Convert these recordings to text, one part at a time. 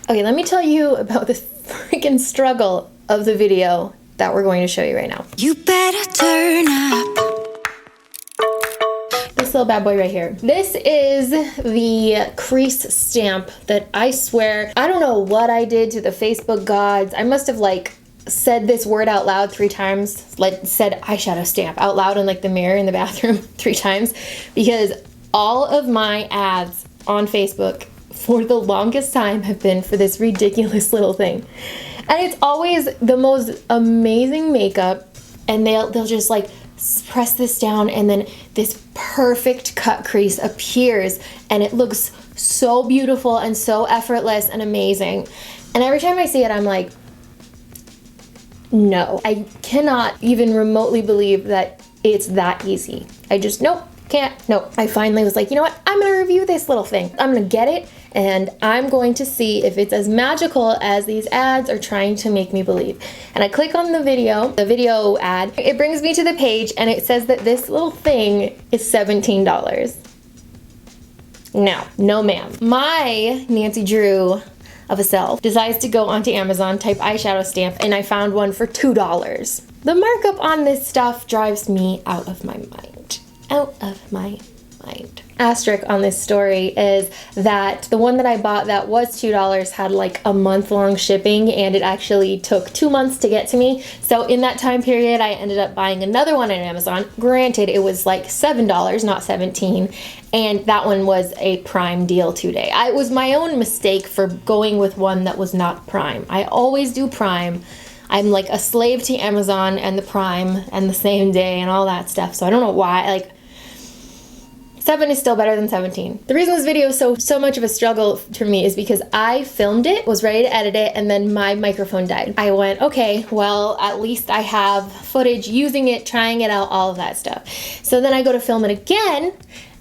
Okay, let me tell you about the freaking struggle of the video that we're going to show you right now. You better turn up. This little bad boy right here. This is the crease stamp that I swear, I don't know what I did to the Facebook gods. I must have like said this word out loud 3 times, like said eyeshadow stamp out loud in like the mirror in the bathroom 3 times, because all of my ads on Facebook for the longest time have been for this ridiculous little thing. And it's always the most amazing makeup, and they'll just like press this down and then this perfect cut crease appears and it looks so beautiful and so effortless and amazing. And every time I see it, I'm like, no, I cannot even remotely believe that it's that easy. I just, nope, can't, nope. I finally was like, you know what? I'm gonna review this little thing. I'm gonna get it and I'm going to see if it's as magical as these ads are trying to make me believe. And I click on the video ad. It brings me to the page and it says that this little thing is $17. No ma'am. My Nancy Drew of a self decides to go onto Amazon, type eyeshadow stamp, and I found one for $2. The markup on this stuff drives me out of my mind. Out of my mind. Asterisk on this story is that the one that I bought that was $2 had like a month-long shipping, and it actually took 2 months to get to me. So in that time period, I ended up buying another one on Amazon. Granted, it was like $7, not $17, and that one was a Prime deal today. It was my own mistake for going with one that was not Prime. I always do Prime. I'm like a slave to Amazon and the Prime and the same day and all that stuff. So I don't know why, like, 7 is still better than 17. The reason this video is so much of a struggle for me is because I filmed it, was ready to edit it, and then my microphone died. I went, okay, well, at least I have footage using it, trying it out, all of that stuff. So then I go to film it again,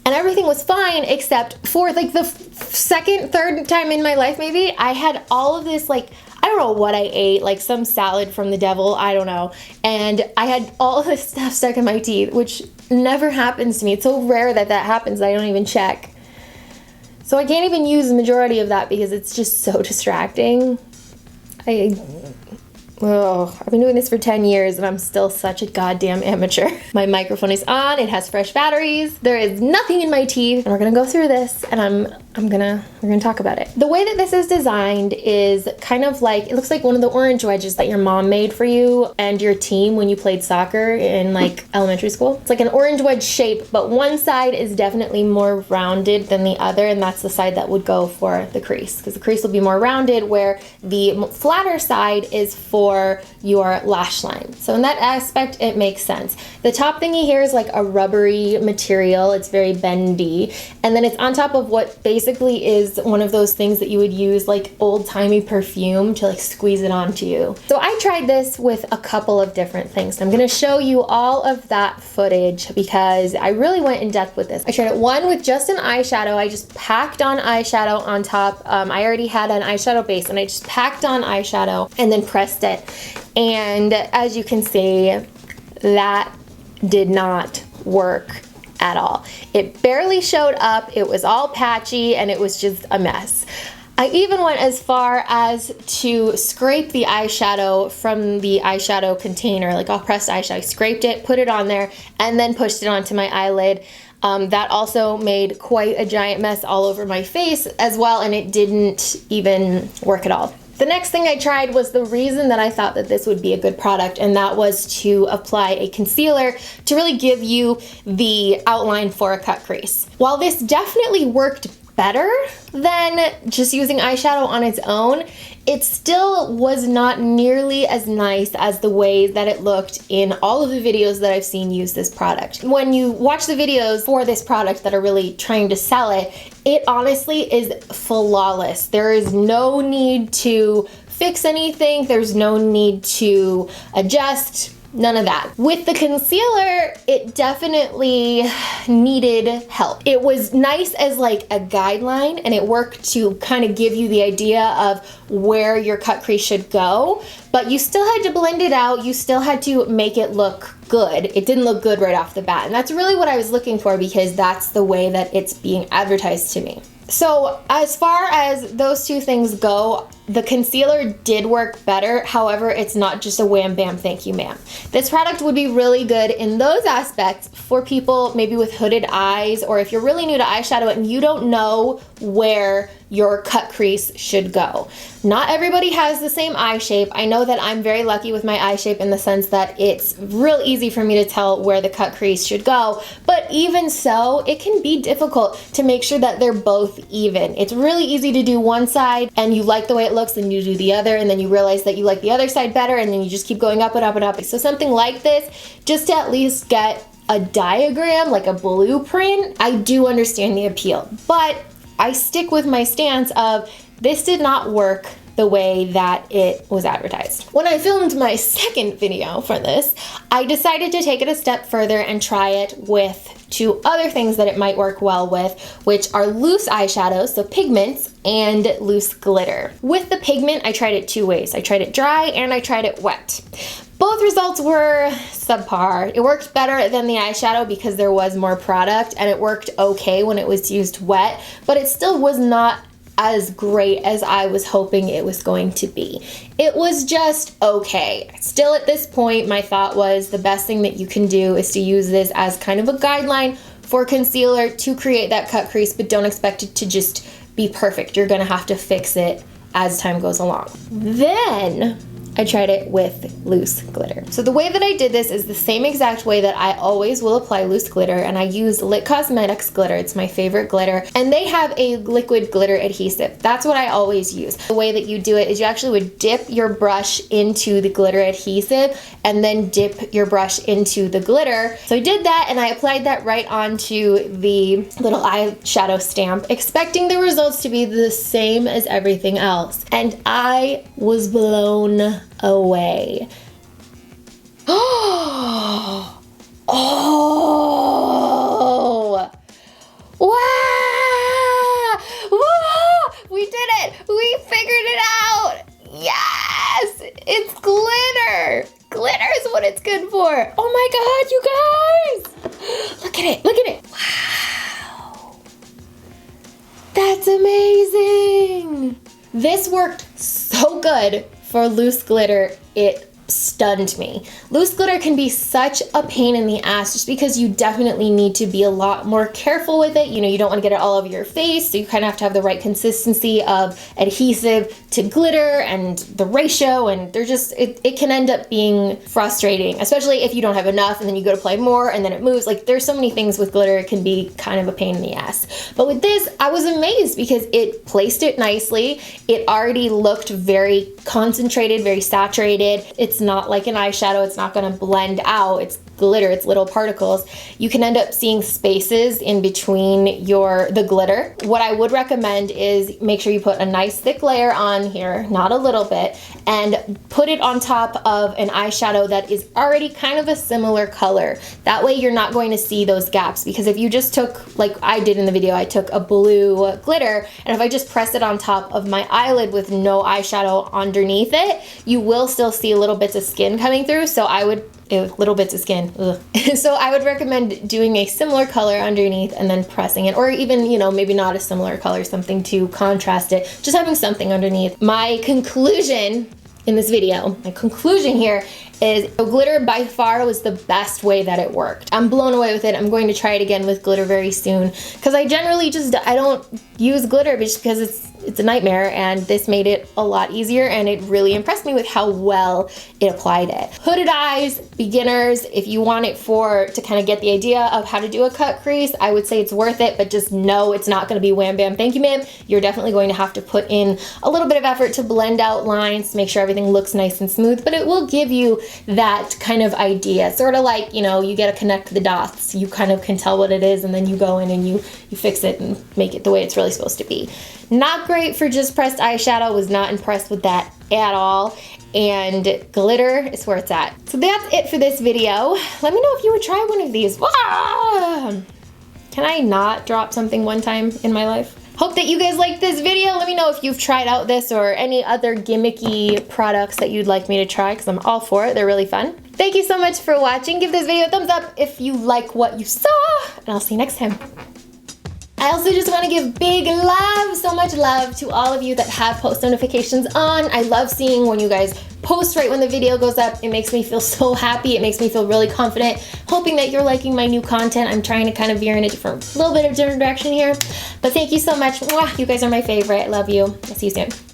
and everything was fine, except for like the second, third time in my life maybe, I had all of this like, I don't know what I ate, like some salad from the devil, I don't know. And I had all of this stuff stuck in my teeth, which never happens to me. It's so rare that that happens that I don't even check. So I can't even use the majority of that because it's just so distracting. I've been doing this for 10 years and I'm still such a goddamn amateur. My microphone is on, it has fresh batteries, there is nothing in my teeth, and we're gonna go through this and we're gonna talk about it. The way that this is designed is kind of like, it looks like one of the orange wedges that your mom made for you and your team when you played soccer in like elementary school. It's like an orange wedge shape, but one side is definitely more rounded than the other, and that's the side that would go for the crease, because the crease will be more rounded, where the flatter side is for your lash line. So in that aspect, it makes sense. The top thingy here is like a rubbery material. It's very bendy. And then it's on top of what basically is one of those things that you would use like old-timey perfume to like squeeze it onto you. So I tried this with a couple of different things. I'm gonna show you all of that footage because I really went in depth with this. I tried it one with just an eyeshadow. I just packed on eyeshadow on top. I already had an eyeshadow base and I just packed on eyeshadow and then pressed it. And as you can see, that did not work at all. It barely showed up, it was all patchy, and it was just a mess. I even went as far as to scrape the eyeshadow from the eyeshadow container, like all pressed eyeshadow. I scraped it, put it on there, and then pushed it onto my eyelid. That also made quite a giant mess all over my face as well, and it didn't even work at all. The next thing I tried was the reason that I thought that this would be a good product, and that was to apply a concealer to really give you the outline for a cut crease. While this definitely worked better than just using eyeshadow on its own, it still was not nearly as nice as the way that it looked in all of the videos that I've seen use this product. When you watch the videos for this product that are really trying to sell it, it honestly is flawless. There is no need to fix anything. There's no need to adjust. None of that. With the concealer, it definitely needed help. It was nice as like a guideline, and it worked to kind of give you the idea of where your cut crease should go, but you still had to blend it out. You still had to make it look good. It didn't look good right off the bat, and that's really what I was looking for because that's the way that it's being advertised to me. So as far as those two things go, the concealer did work better. However, it's not just a wham bam thank you ma'am. This product would be really good in those aspects for people maybe with hooded eyes, or if you're really new to eyeshadow and you don't know where your cut crease should go. Not everybody has the same eye shape. I know that I'm very lucky with my eye shape in the sense that it's real easy for me to tell where the cut crease should go, but even so, it can be difficult to make sure that they're both even. It's really easy to do one side and you like the way it looks, and you do the other, and then you realize that you like the other side better, and then you just keep going up and up and up. So something like this, just to at least get a diagram, like a blueprint, I do understand the appeal, but I stick with my stance of this did not work the way that it was advertised. When I filmed my second video for this, I decided to take it a step further and try it with two other things that it might work well with, which are loose eyeshadows, so pigments, and loose glitter. With the pigment, I tried it two ways. I tried it dry and I tried it wet. Both results were subpar. It worked better than the eyeshadow because there was more product, and it worked okay when it was used wet, but it still was not as great as I was hoping it was going to be. It was just okay. Still at this point, my thought was the best thing that you can do is to use this as kind of a guideline for concealer to create that cut crease, but don't expect it to just be perfect. You're gonna have to fix it as time goes along. Then I tried it with loose glitter. So the way that I did this is the same exact way that I always will apply loose glitter, and I use Lit Cosmetics glitter. It's my favorite glitter, and they have a liquid glitter adhesive. That's what I always use. The way that you do it is you actually would dip your brush into the glitter adhesive and then dip your brush into the glitter. So I did that, and I applied that right onto the little eyeshadow stamp, expecting the results to be the same as everything else. And I was blown away. Oh! Wow! Woo! We did it! We figured it out! Yes! It's glitter! Glitter is what it's good for! Oh my god, you guys! Look at it! Look at it! Wow! That's amazing! This worked so good for loose glitter, it stunned me. Loose glitter can be such a pain in the ass just because you definitely need to be a lot more careful with it. You know, you don't want to get it all over your face, so you kind of have to have the right consistency of adhesive to glitter and the ratio, and they're just, it can end up being frustrating, especially if you don't have enough and then you go to apply more and then it moves. Like, there's so many things with glitter, it can be kind of a pain in the ass. But with this, I was amazed because it placed it nicely. It already looked very concentrated, very saturated. It's not like an eyeshadow. It's not going to blend out. It's glitter. It's little particles. You can end up seeing spaces in between the glitter. What I would recommend is make sure you put a nice thick layer on here, not a little bit, and put it on top of an eyeshadow that is already kind of a similar color. That way you're not going to see those gaps, because if you just took, like I did in the video, I took a blue glitter, and if I just press it on top of my eyelid with no eyeshadow underneath it, you will still see little bits of skin coming through. So I would little bits of skin. Ugh. So I would recommend doing a similar color underneath and then pressing it, or even, you know, maybe not a similar color, something to contrast it, just having something underneath. My conclusion in this video, my conclusion here is glitter by far was the best way that it worked. I'm blown away with it. I'm going to try it again with glitter very soon, because I generally I don't use glitter just because it's a nightmare, and this made it a lot easier, and it really impressed me with how well it applied it. Hooded eyes, beginners, if you want it to kind of get the idea of how to do a cut crease, I would say it's worth it, but just know it's not going to be wham bam thank you ma'am. You're definitely going to have to put in a little bit of effort to blend out lines, to make sure everything looks nice and smooth, but it will give you that kind of idea. Sort of like, you know, you get to connect the dots. You kind of can tell what it is, and then you go in and you fix it and make it the way it's really supposed to be. Not great for just pressed eyeshadow. Was not impressed with that at all. and glitter is where it's at. So that's it for this video. Let me know if you would try one of these. Can I not drop something one time in my life? Hope that you guys liked this video. Let me know if you've tried out this or any other gimmicky products that you'd like me to try, because I'm all for it. They're really fun. Thank you so much for watching. Give this video a thumbs up if you like what you saw, and I'll see you next time. I also just want to give big love, so much love to all of you that have post notifications on. I love seeing when you guys post right when the video goes up. It makes me feel so happy. It makes me feel really confident, hoping that you're liking my new content. I'm trying to kind of veer in a little bit of different direction here. But thank you so much. Mwah, you guys are my favorite. I love you. I'll see you soon.